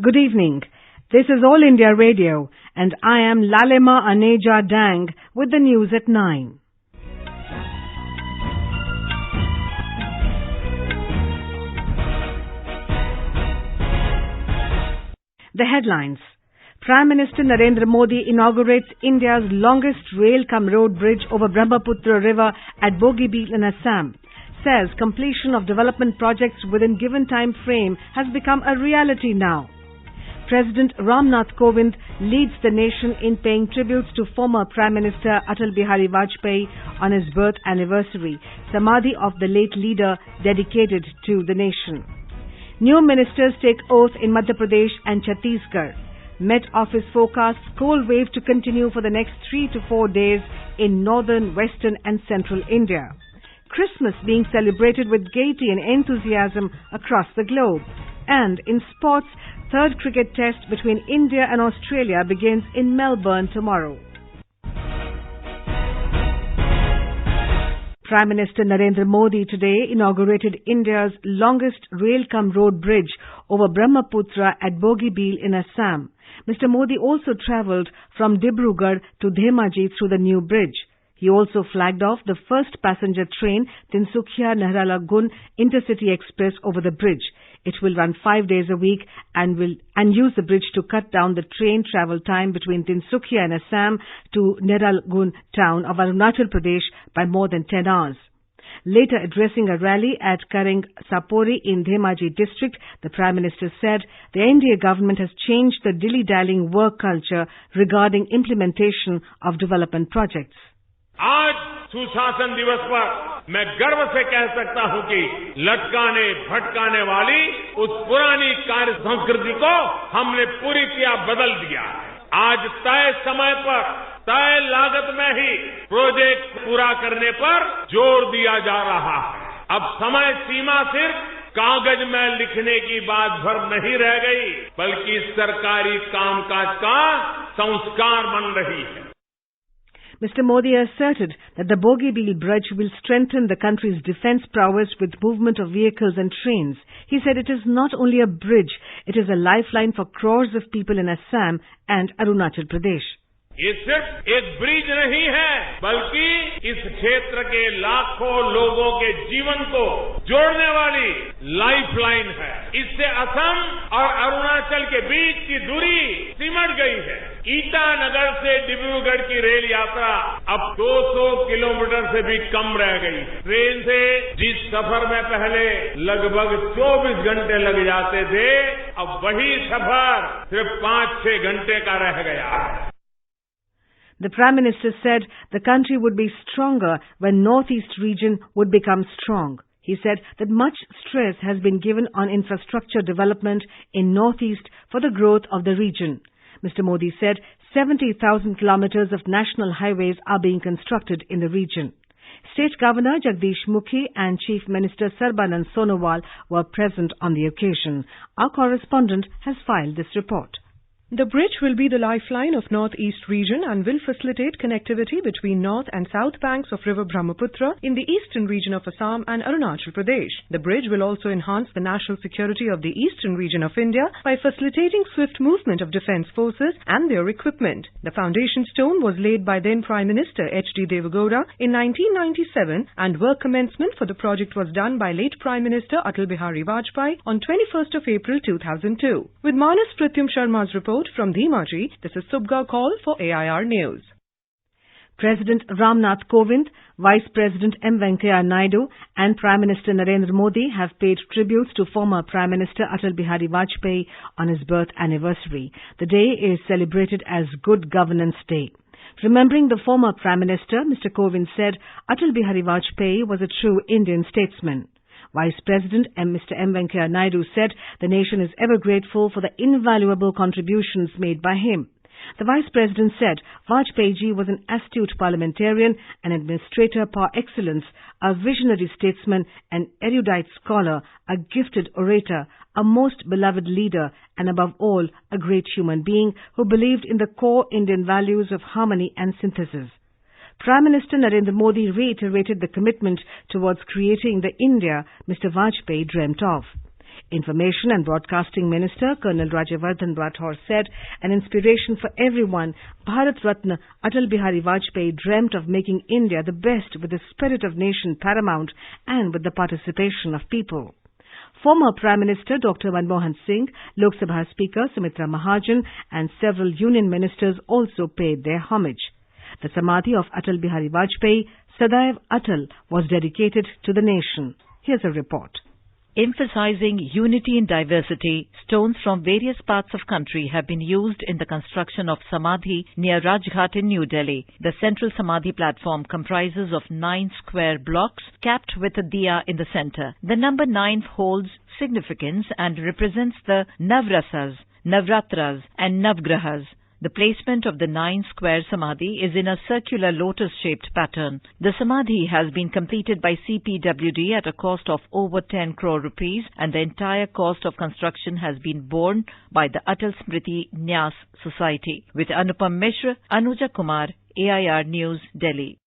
Good evening. This is All India Radio and I am Lalema Aneja Dang with the news at 9. The headlines. Prime Minister Narendra Modi inaugurates India's longest rail-cum-road bridge over Brahmaputra river at Bogibeel in Assam. Says completion of development projects within given time frame has become a reality now. President Ram Nath Kovind leads the nation in paying tributes to former Prime Minister Atal Bihari Vajpayee on his birth anniversary, Samadhi of the late leader dedicated to the nation. New ministers take oath in Madhya Pradesh and Chhattisgarh. Met Office forecasts cold wave to continue for the next 3 to 4 days in northern, western and central India. Christmas being celebrated with gaity and enthusiasm across the globe. And in sports, third cricket test between India and Australia begins in Melbourne tomorrow. Prime Minister Narendra Modi today inaugurated India's longest rail-cum-road bridge over Brahmaputra at Bogibeel in Assam. Mr. Modi also travelled from Dibrugarh to Dhemaji through the new bridge. He also flagged off the first passenger train, Tinsukia-Naharlagun Intercity Express, over the bridge. It will run 5 days a week and use the bridge to cut down the train travel time between Tinsukia and Assam to Naharlagun town of Arunachal Pradesh by more than 10 hours. Later addressing a rally at Kareng Sapori in Dhemaji district, the Prime Minister said the NDA government has changed the dilly-dallying work culture regarding implementation of development projects. आज सुशासन दिवस पर मैं गर्व से कह सकता हूं कि लटकाने भटकाने वाली उस पुरानी कार्य संस्कृति को हमने पूरी तरह बदल दिया। आज तय समय पर तय लागत में ही प्रोजेक्ट पूरा करने पर जोर दिया जा रहा है। अब समय सीमा सिर्फ कागज में लिखने की बात भर नहीं रह गई, बल्कि सरकारी कामकाज का संस्कार बन रही है। Mr. Modi asserted that the Bogibeel bridge will strengthen the country's defence prowess with movement of vehicles and trains. He said it is not only a bridge, it is a lifeline for crores of people in Assam and Arunachal Pradesh. ये सिर्फ एक bridge नहीं है, बल्कि इस क्षेत्र के लाखों लोगों के जीवन को जोड़ने वाली लाइफलाइन है। इससे असम और अरुणाचल के बीच की दूरी सिमट गई है। ईटानगर से डिब्रूगढ़ की रेल यात्रा अब 200 किलोमीटर से भी कम रह गई। ट्रेन से जिस सफर में पहले लगभग 24 घंटे लग जाते थे, अब वही सफर सिर्फ 5-6 घंटे का रह गया है। The Prime Minister said the country would be stronger when Northeast region would become strong. He said that much stress has been given on infrastructure development in Northeast for the growth of the region. Mr. Modi said 70,000 kilometers of national highways are being constructed in the region. State Governor Jagdish Mukhi and Chief Minister Sarbanand Sonowal were present on the occasion. Our correspondent has filed this report. The bridge will be the lifeline of Northeast region and will facilitate connectivity between north and south banks of river Brahmaputra in the eastern region of Assam and Arunachal Pradesh. The bridge will also enhance the national security of the eastern region of India by facilitating swift movement of defence forces and their equipment. The foundation stone was laid by then Prime Minister H.D. Devegowda in 1997 and work commencement for the project was done by late Prime Minister Atal Bihari Vajpayee on 21st of April 2002. With Manas Pratyum Sharma's report from Dhemaji, this is Subga Kaul for AIR News. President Ram Nath Kovind, Vice President M. Venkaiah Naidu and Prime Minister Narendra Modi have paid tributes to former Prime Minister Atal Bihari Vajpayee on his birth anniversary. The day is celebrated as Good Governance Day. Remembering the former Prime Minister, Mr. Kovind said Atal Bihari Vajpayee was a true Indian statesman. Vice President Mr. M. Venkaiah Naidu said the nation is ever grateful for the invaluable contributions made by him. The Vice President said Vajpayee ji was an astute parliamentarian, an administrator par excellence, a visionary statesman, an erudite scholar, a gifted orator, a most beloved leader, and above all, a great human being who believed in the core Indian values of harmony and synthesis. Prime Minister Narendra Modi reiterated the commitment towards creating the India Mr. Vajpayee dreamt of. Information and Broadcasting Minister Colonel Rajyavardhan Rathore said an inspiration for everyone, Bharat Ratna Atal Bihari Vajpayee dreamt of making India the best with the spirit of nation paramount and with the participation of people. Former Prime Minister Dr. Manmohan Singh, Lok Sabha Speaker Sumitra Mahajan and several union ministers also paid their homage. The Samadhi of Atal Bihari Vajpayee, Sadaiv Atal, was dedicated to the nation. Here's a report. Emphasizing unity in diversity, stones from various parts of country have been used in the construction of Samadhi near Rajghat in New Delhi. The central Samadhi platform comprises of 9 square blocks capped with a diya in the center. The number 9 holds significance and represents the Navrasas, Navratras and Navgrahas. The placement of the 9 square Samadhi is in a circular lotus-shaped pattern. The Samadhi has been completed by CPWD at a cost of over 10 crore rupees, and the entire cost of construction has been borne by the Atal Smriti Nyas Society. With Anupam Mishra, Anuja Kumar, AIR News, Delhi.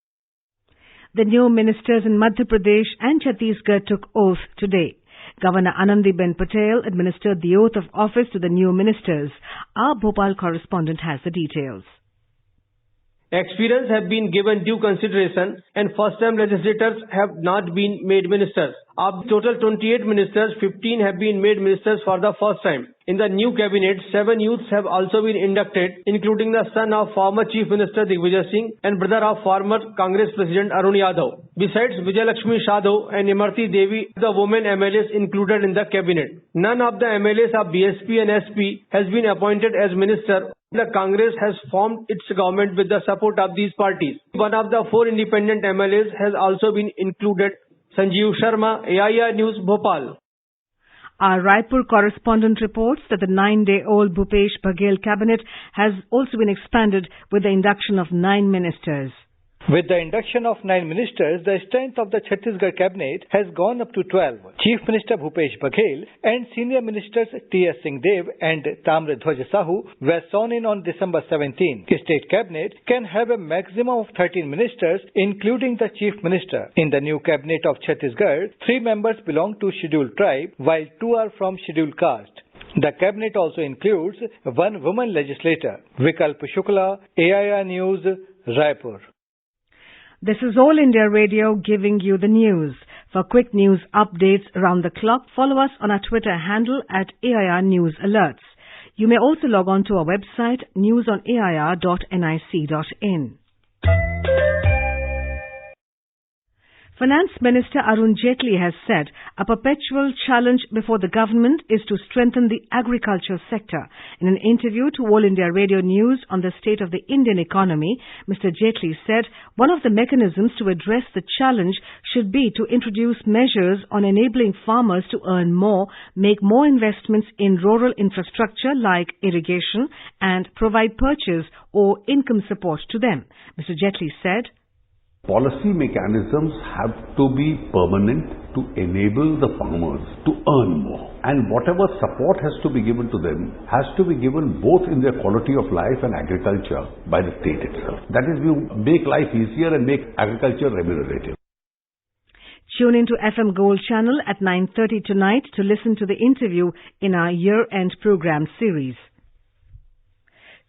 The new ministers in Madhya Pradesh and Chhattisgarh took oath today. Governor Anandiben Patel administered the oath of office to the new ministers. Our Bhopal correspondent has the details. Experience have been given due consideration and first-time legislators have not been made ministers. Of total 28 ministers, 15 have been made ministers for the first time. In the new cabinet, 7 youths have also been inducted, including the son of former Chief Minister Digvijay Singh and brother of former Congress President Arun Yadav. Besides Vijayalakshmi Shadho and Imarti Devi, the women MLAs included in the cabinet. None of the MLAs of BSP and SP has been appointed as minister. The Congress has formed its government with the support of these parties. One of the 4 independent MLAs has also been included. Sanjeev Sharma, AIR News, Bhopal. Our Raipur correspondent reports that the 9-day-old Bhupesh Baghel cabinet has also been expanded with the induction of 9 ministers. With the induction of 9 ministers, the strength of the Chhattisgarh cabinet has gone up to 12. Chief Minister Bhupesh Baghel and senior ministers T.S. Singhdev and Tamradhwaj Sahu were sworn in on December 17. The state cabinet can have a maximum of 13 ministers, including the chief minister. In the new cabinet of Chhattisgarh, 3 members belong to scheduled tribe, while 2 are from scheduled caste. The cabinet also includes 1 woman legislator. Vikalp Shukla, AIR News, Raipur. This is All India Radio giving you the news. For quick news updates around the clock, follow us on our Twitter handle at AIR News Alerts. You may also log on to our website newsonair.nic.in. Finance Minister Arun Jaitley has said a perpetual challenge before the government is to strengthen the agriculture sector. In an interview to All India Radio News on the state of the Indian economy, Mr. Jaitley said one of the mechanisms to address the challenge should be to introduce measures on enabling farmers to earn more, make more investments in rural infrastructure like irrigation, and provide purchase or income support to them. Mr. Jaitley said, policy mechanisms have to be permanent to enable the farmers to earn more. And whatever support has to be given to them has to be given both in their quality of life and agriculture by the state itself. That is, you make life easier and make agriculture remunerative. Tune into FM Gold channel at 9:30 tonight to listen to the interview in our year-end program series.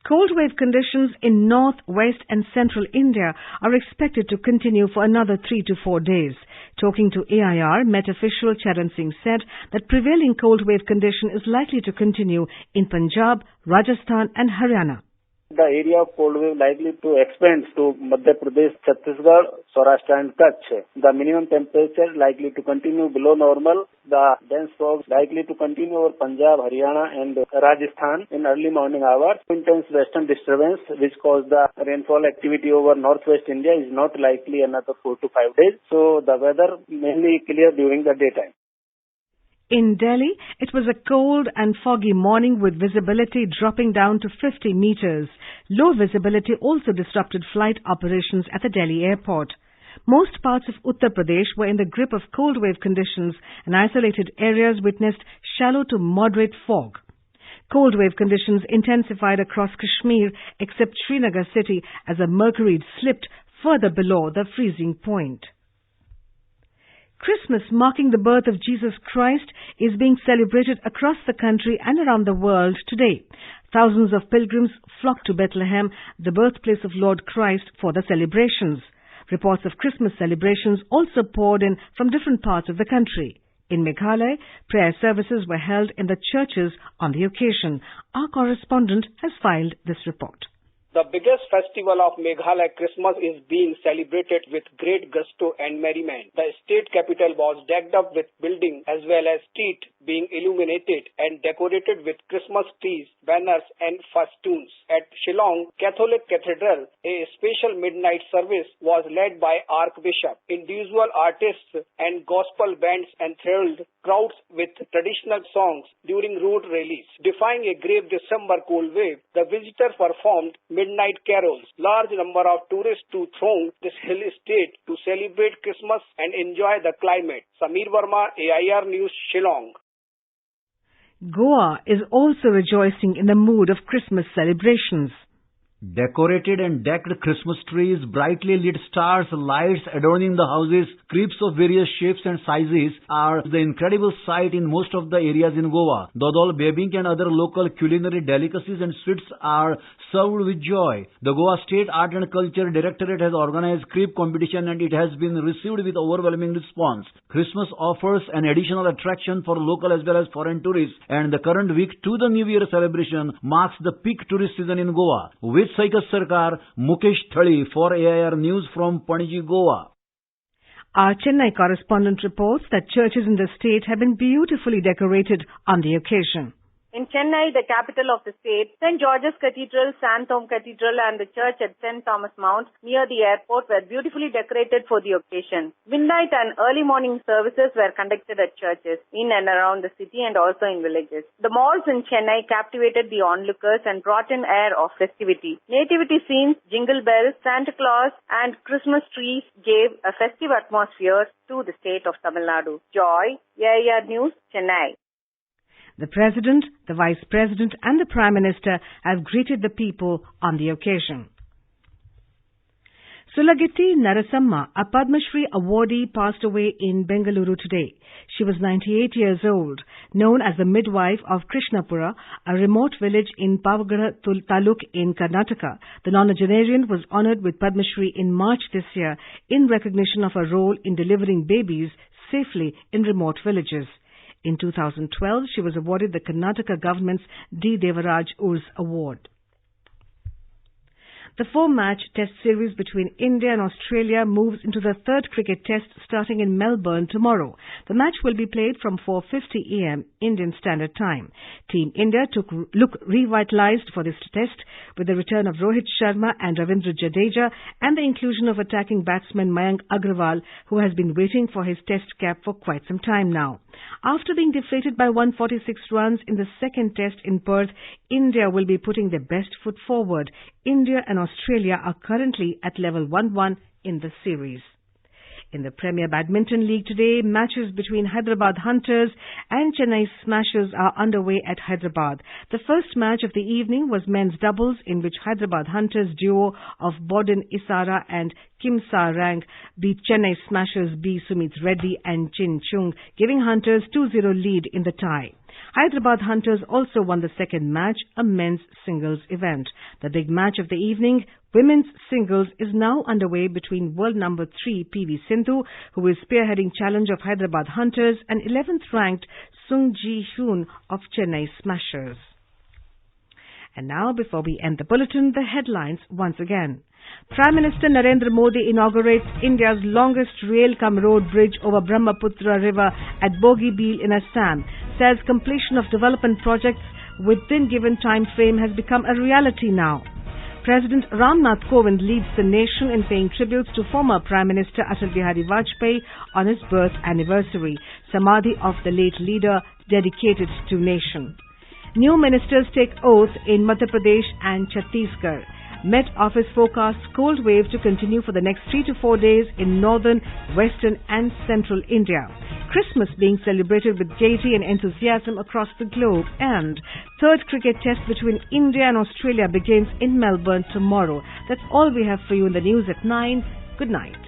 Cold wave conditions in north, west and central India are expected to continue for another 3 to 4 days. Talking to AIR, Met official Charan Singh said that prevailing cold wave condition is likely to continue in Punjab, Rajasthan and Haryana. The area of cold wave likely to expand to Madhya Pradesh, Chhattisgarh, Saurashtra and Kutch. The minimum temperature likely to continue below normal. The dense fog likely to continue over Punjab, Haryana and Rajasthan in early morning hours. Intense western disturbance which caused the rainfall activity over northwest India is not likely another 4 to 5 days. So the weather mainly clear during the daytime. In Delhi, it was a cold and foggy morning with visibility dropping down to 50 meters. Low visibility also disrupted flight operations at the Delhi airport. Most parts of Uttar Pradesh were in the grip of cold wave conditions and isolated areas witnessed shallow to moderate fog. Cold wave conditions intensified across Kashmir except Srinagar city as the mercury slipped further below the freezing point. Christmas, marking the birth of Jesus Christ, is being celebrated across the country and around the world today. Thousands of pilgrims flock to Bethlehem, the birthplace of Lord Christ, for the celebrations. Reports of Christmas celebrations also poured in from different parts of the country. In Meghalaya, prayer services were held in the churches on the occasion. Our correspondent has filed this report. The biggest festival of Meghalaya, Christmas, is being celebrated with great gusto and merriment. The state capital was decked up with buildings as well as streets being illuminated and decorated with Christmas trees, banners and festoons. At Shillong Catholic Cathedral, a special midnight service was led by Archbishop. Individual artists and gospel bands enthralled crowds with traditional songs during road rallies. Defying a grave December cold wave, the visitors performed midnight carols. Large number of tourists thronged this hill state to celebrate Christmas and enjoy the climate. Samir Verma, AIR News, Shillong. Goa is also rejoicing in the mood of Christmas celebrations. Decorated and decked Christmas trees, brightly lit stars, lights adorning the houses, cribs of various shapes and sizes are the incredible sight in most of the areas in Goa. Dodol, bebink and other local culinary delicacies and sweets are served with joy. The Goa State Art and Culture Directorate has organized crib competition and it has been received with overwhelming response. Christmas offers an additional attraction for local as well as foreign tourists, and the current week to the New Year celebration marks the peak tourist season in Goa. With Saikas Sarkar, Mukesh Thali for AIR News from Panji, Goa. Our Chennai correspondent reports that churches in the state have been beautifully decorated on the occasion. In Chennai, the capital of the state, St. George's Cathedral, Santhome Cathedral and the church at St. Thomas Mount near the airport were beautifully decorated for the occasion. Midnight and early morning services were conducted at churches in and around the city and also in villages. The malls in Chennai captivated the onlookers and brought an air of festivity. Nativity scenes, jingle bells, Santa Claus and Christmas trees gave a festive atmosphere to the state of Tamil Nadu. Joy, AIR News, Chennai. The President, the Vice President and the Prime Minister have greeted the people on the occasion. Sulagiti Narasamma, a Padma Shri awardee, passed away in Bengaluru today. She was 98 years old, known as the midwife of Krishnapura, a remote village in Pavagara Taluk in Karnataka. The nonagenarian was honoured with Padma Shri in March this year in recognition of her role in delivering babies safely in remote villages. In 2012, she was awarded the Karnataka government's D. Devaraj Urs Award. The 4-match test series between India and Australia moves into the third cricket test starting in Melbourne tomorrow. The match will be played from 4:50 a.m. Indian Standard Time. Team India look revitalized for this test with the return of Rohit Sharma and Ravindra Jadeja and the inclusion of attacking batsman Mayank Agrawal, who has been waiting for his test cap for quite some time now. After being defeated by 146 runs in the second test in Perth, India will be putting their best foot forward. India and Australia are currently at level 1-1 in the series. In the Premier Badminton League today, matches between Hyderabad Hunters and Chennai Smashers are underway at Hyderabad. The first match of the evening was men's doubles, in which Hyderabad Hunters duo of Bodin Isara and Kim Sarang beat Chennai Smashers B. Sumit Reddy and Chin Chung, giving Hunters 2-0 lead in the tie. Hyderabad Hunters also won the second match, a men's singles event. The big match of the evening, women's singles, is now underway between world number 3 PV Sindhu, who is spearheading challenge of Hyderabad Hunters, and 11th ranked Sung Ji Hyun of Chennai Smashers. And now, before we end the bulletin, the headlines once again. Prime Minister Narendra Modi inaugurates India's longest rail-cum-road bridge over Brahmaputra river at Bogibeel in Assam, says completion of development projects within given time frame has become a reality now. President Ram Nath Kovind leads the nation in paying tributes to former Prime Minister Atal Bihari Vajpayee on his birth anniversary. Samadhi of the late leader dedicated to nation. New ministers take oath in Madhya Pradesh and Chhattisgarh. Met Office forecasts cold wave to continue for the next 3 to 4 days in northern, western and central India. Christmas being celebrated with gaity and enthusiasm across the globe. And third cricket test between India and Australia begins in Melbourne tomorrow. That's all we have for you in the news at 9. Good night.